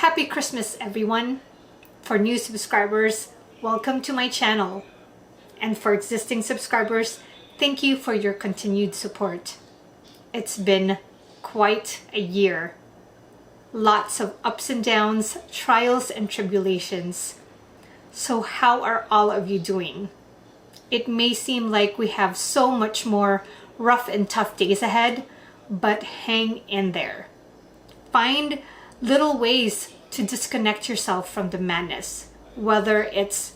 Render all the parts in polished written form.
Happy Christmas, everyone! For new subscribers, welcome to my channel. And for existing subscribers, thank you for your continued support. It's been quite a year. Lots of ups and downs, trials and tribulations. So how are all of you doing? It may seem like we have so much more rough and tough days ahead, but hang in there. Find little ways to disconnect yourself from the madness, whether it's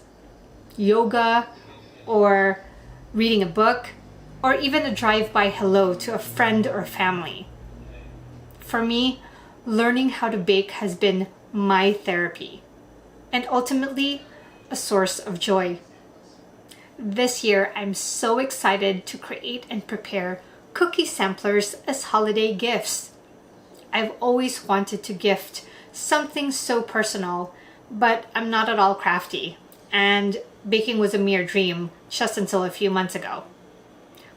yoga or reading a book or even a drive-by hello to a friend or family. For me, learning how to bake has been my therapy and ultimately a source of joy. This year, I'm so excited to create and prepare cookie samplers as holiday gifts. I've always wanted to gift something so personal, but I'm not at all crafty, and baking was a mere dream just until a few months ago.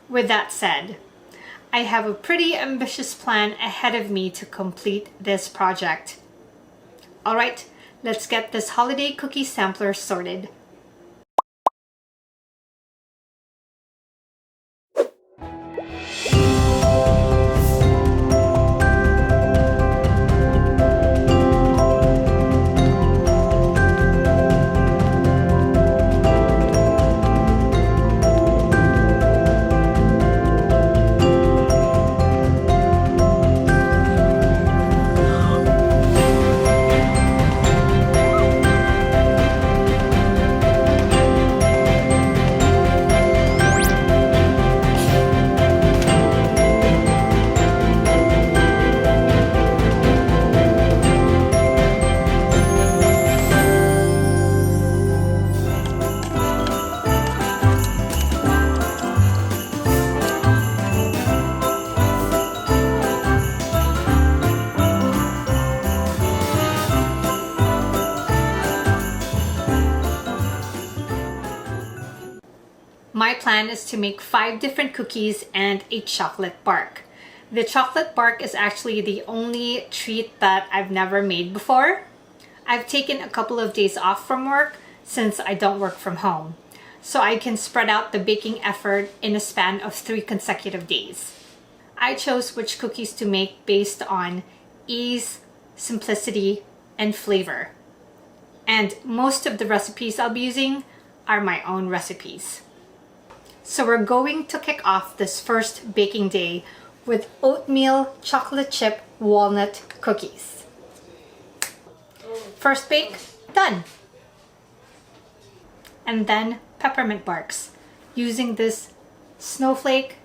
With that said, I have a pretty ambitious plan ahead of me to complete this project. All right, let's get this holiday cookie sampler sorted. My plan is to make 5 different cookies and a chocolate bark. The chocolate bark is actually the only treat that I've never made before. I've taken a couple of days off from work since I don't work from home, so I can spread out the baking effort in a span of 3 consecutive days. I chose which cookies to make based on ease, simplicity, and flavor. And most of the recipes I'll be using are my own recipes. So we're going to kick off this first baking day with oatmeal chocolate chip walnut cookies. First bake, done. And then peppermint barks using this snowflake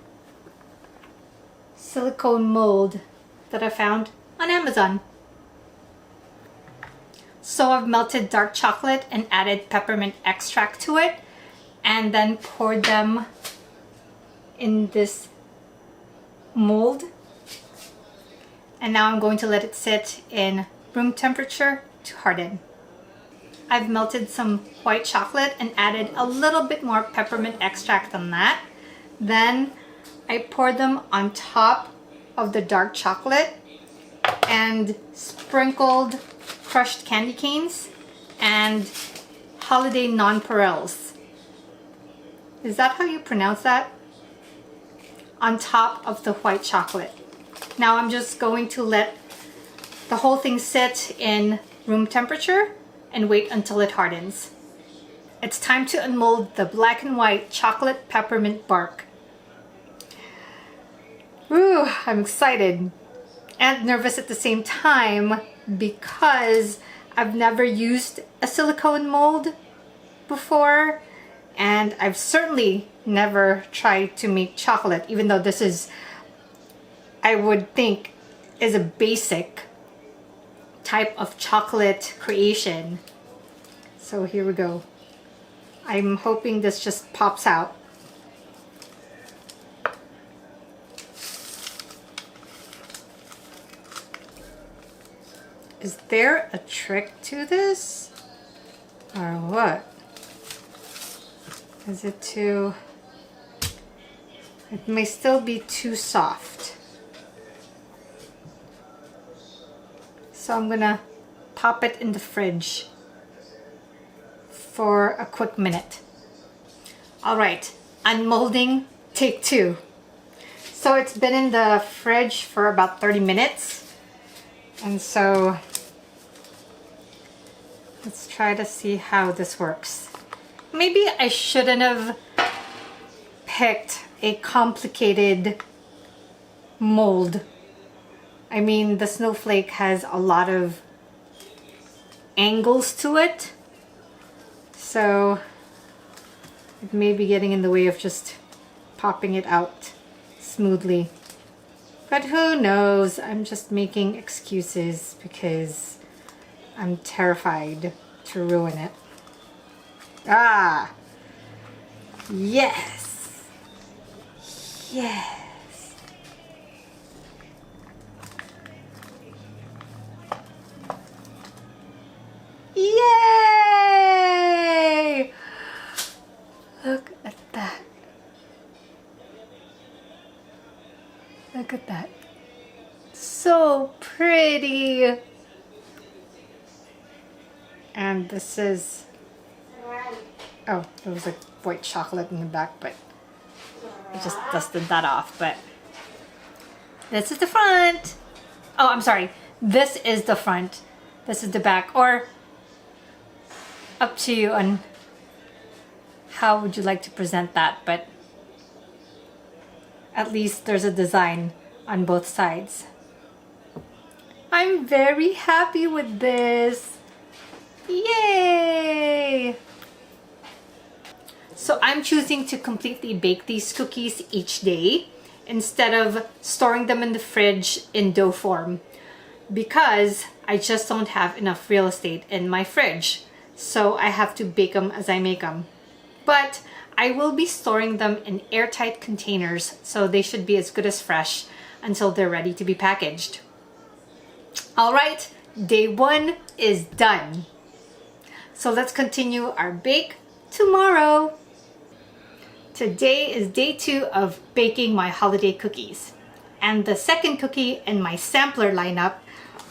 silicone mold that I found on Amazon. So I've melted dark chocolate and added peppermint extract to it, and then poured them in this mold. And now I'm going to let it sit in room temperature to harden. I've melted some white chocolate and added a little bit more peppermint extract than that. Then I poured them on top of the dark chocolate and sprinkled crushed candy canes and holiday nonpareils. Is that how you pronounce that? On top of the white chocolate. Now I'm just going to let the whole thing sit in room temperature and wait until it hardens. It's time to unmold the black and white chocolate peppermint bark. Ooh, I'm excited and nervous at the same time because I've never used a silicone mold before. And I've certainly never tried to make chocolate, even though this is, I would think, is a basic type of chocolate creation. So here we go. I'm hoping this just pops out. Is there a trick to this? Or what? Is it too... It may still be too soft. So I'm gonna pop it in the fridge for a quick minute. All right, unmolding take 2. So it's been in the fridge for about 30 minutes. And so let's try to see how this works. Maybe I shouldn't have picked a complicated mold. I mean, the snowflake has a lot of angles to it, so it may be getting in the way of just popping it out smoothly. But who knows? I'm just making excuses because I'm terrified to ruin it. Ah! Yes! Yes! Yay! Look at that. Look at that. So pretty. And this is, oh, there was like white chocolate in the back, but I just dusted that off. But this is the front. Oh, I'm sorry. This is the front. This is the back. Or up to you on how would you like to present that. But at least there's a design on both sides. I'm very happy with this. Yay! So I'm choosing to completely bake these cookies each day instead of storing them in the fridge in dough form, because I just don't have enough real estate in my fridge. So I have to bake them as I make them. But I will be storing them in airtight containers, so they should be as good as fresh until they're ready to be packaged. All right, day 1 is done. So let's continue our bake tomorrow. Today is day 2 of baking my holiday cookies. And the second cookie in my sampler lineup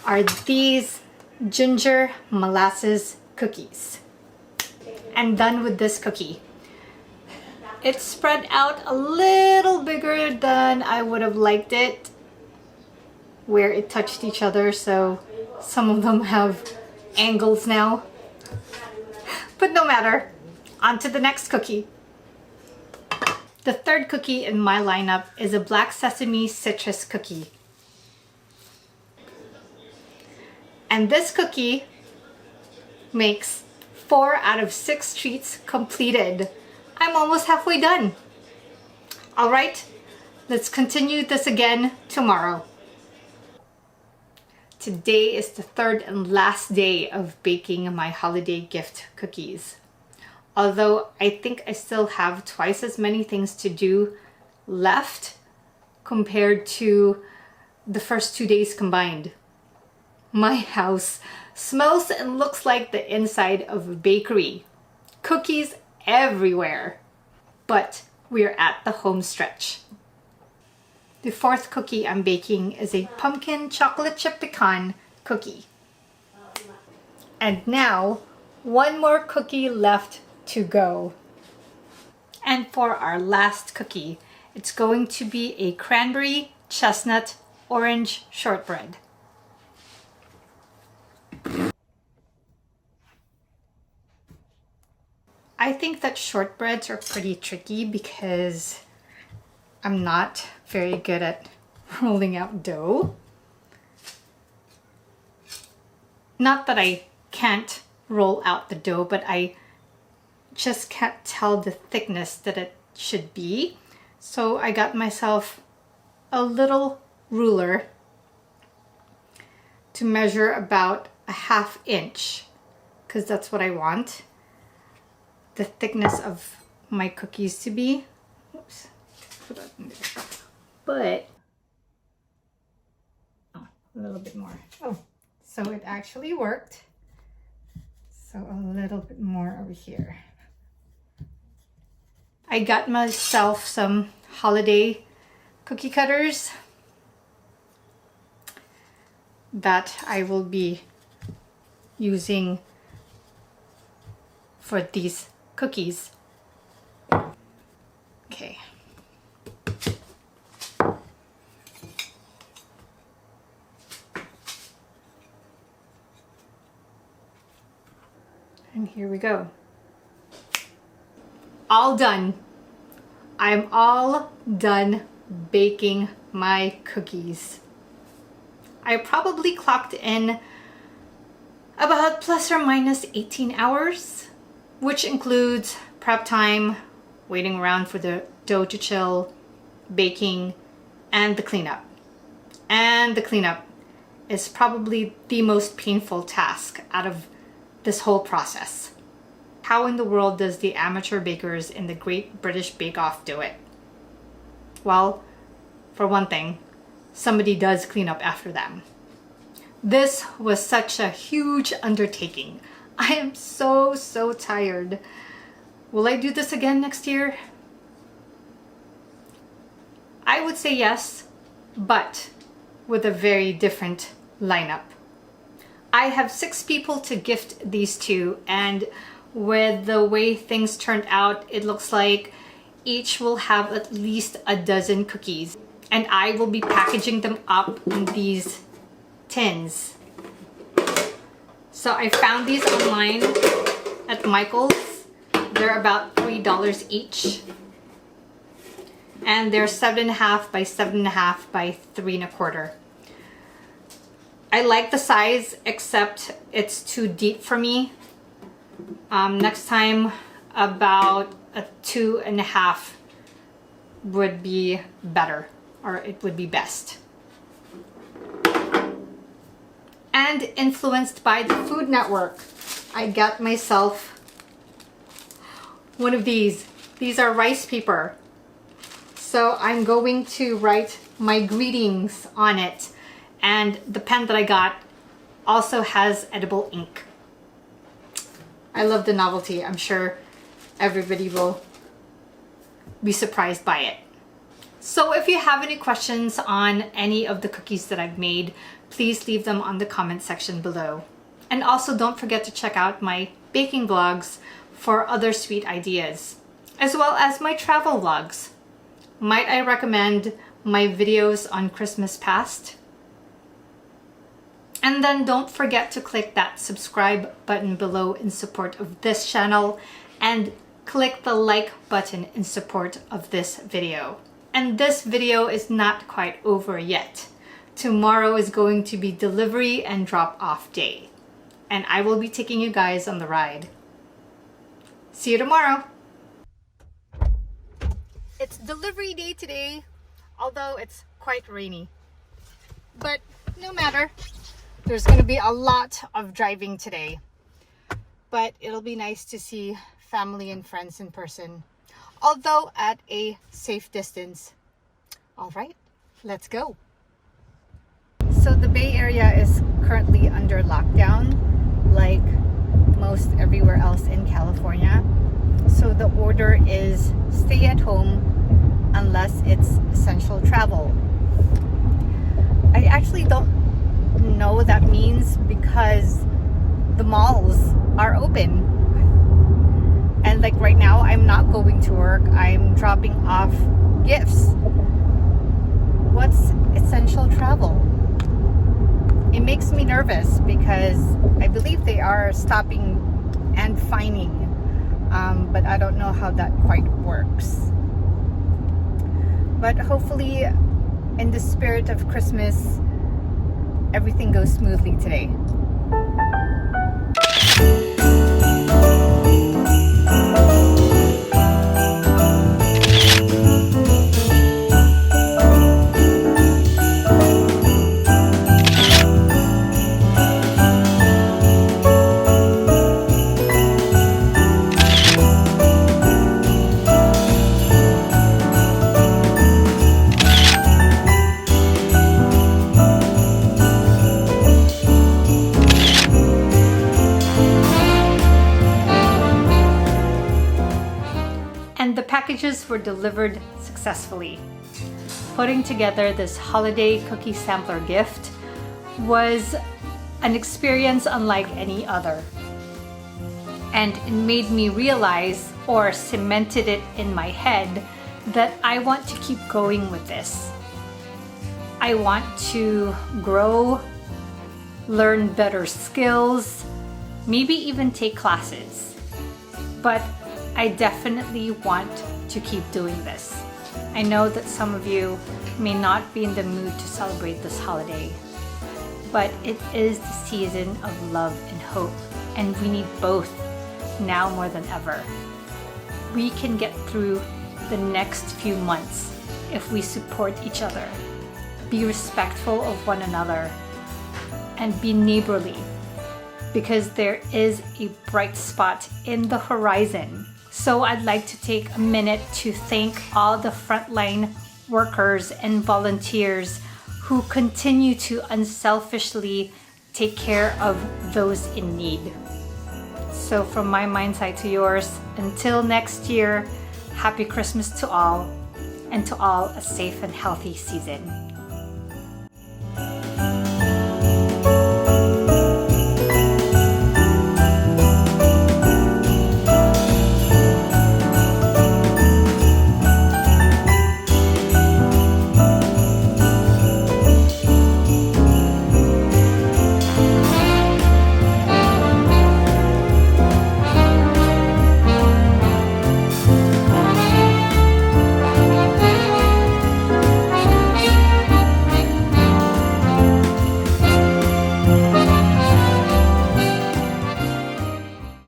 are these ginger molasses cookies. And done with this cookie. It's spread out a little bigger than I would have liked it, where it touched each other, so some of them have angles now. But no matter. On to the next cookie. The third cookie in my lineup is a black sesame citrus cookie. And this cookie makes 4 out of 6 treats completed. I'm almost halfway done. All right, let's continue this again tomorrow. Today is the 3rd and last day of baking my holiday gift cookies. Although I think I still have twice as many things to do left compared to the first 2 days combined. My house smells and looks like the inside of a bakery. Cookies everywhere. But we're at the home stretch. The 4th cookie I'm baking is a pumpkin chocolate chip pecan cookie. And now, 1 more cookie left to go. And for our last cookie, it's going to be a cranberry, chestnut, orange shortbread. I think that shortbreads are pretty tricky because I'm not very good at rolling out dough. Not that I can't roll out the dough, but I just can't tell the thickness that it should be. So I got myself a little ruler to measure about a 1/2 inch, because that's what I want the thickness of my cookies to be. Oops. Put that in there. But oh, a little bit more. Oh, so it actually worked. So a little bit more over here. I got myself some holiday cookie cutters that I will be using for these cookies. Okay. And here we go. All done. I'm all done baking my cookies. I probably clocked in about plus or minus 18 hours, which includes prep time, waiting around for the dough to chill, baking, and the cleanup. And the cleanup is probably the most painful task out of this whole process. How in the world does the amateur bakers in the Great British Bake Off do it? Well, for one thing, somebody does clean up after them. This was such a huge undertaking. I am so tired. Will I do this again next year? I would say yes, but with a very different lineup. I have 6 people to gift these to, and with the way things turned out, it looks like each will have at least a dozen cookies, and I will be packaging them up in these tins. So I found these online at Michael's. They're about $3 each, and they're 7.5 by 7.5 by 3.25. I like the size, except it's too deep for me. Next time, about a 2.5 would be better, or it would be best. And influenced by the Food Network, I got myself one of these. These are rice paper. So I'm going to write my greetings on it. And the pen that I got also has edible ink. I love the novelty. I'm sure everybody will be surprised by it. So if you have any questions on any of the cookies that I've made, please leave them on the comment section below. And also don't forget to check out my baking vlogs for other sweet ideas, as well as my travel vlogs. Might I recommend my videos on Christmas past? And then don't forget to click that subscribe button below in support of this channel, and click the like button in support of this video. And this video is not quite over yet. Tomorrow is going to be delivery and drop-off day, and I will be taking you guys on the ride. See you tomorrow. It's delivery day today, although it's quite rainy. But no matter. There's going to be a lot of driving today, but it'll be nice to see family and friends in person, although at a safe distance. All right, let's go. So the Bay Area is currently under lockdown, like most everywhere else in California. So the order is stay at home unless it's essential travel. I actually don't know what that means, because the malls are open, and like right now I'm not going to work. I'm dropping off gifts. What's essential travel? It makes me nervous because I believe they are stopping and fining, but I don't know how that quite works. But hopefully, in the spirit of Christmas, everything goes smoothly today. And the packages were delivered successfully. Putting together this holiday cookie sampler gift was an experience unlike any other. And it made me realize, or cemented it in my head, that I want to keep going with this. I want to grow, learn better skills, maybe even take classes. But I definitely want to keep doing this. I know that some of you may not be in the mood to celebrate this holiday, but it is the season of love and hope, and we need both now more than ever. We can get through the next few months if we support each other, be respectful of one another, and be neighborly, because there is a bright spot in the horizon. So I'd like to take a minute to thank all the frontline workers and volunteers who continue to unselfishly take care of those in need. So from my mind's eye to yours, until next year, Happy Christmas to all, and to all a safe and healthy season.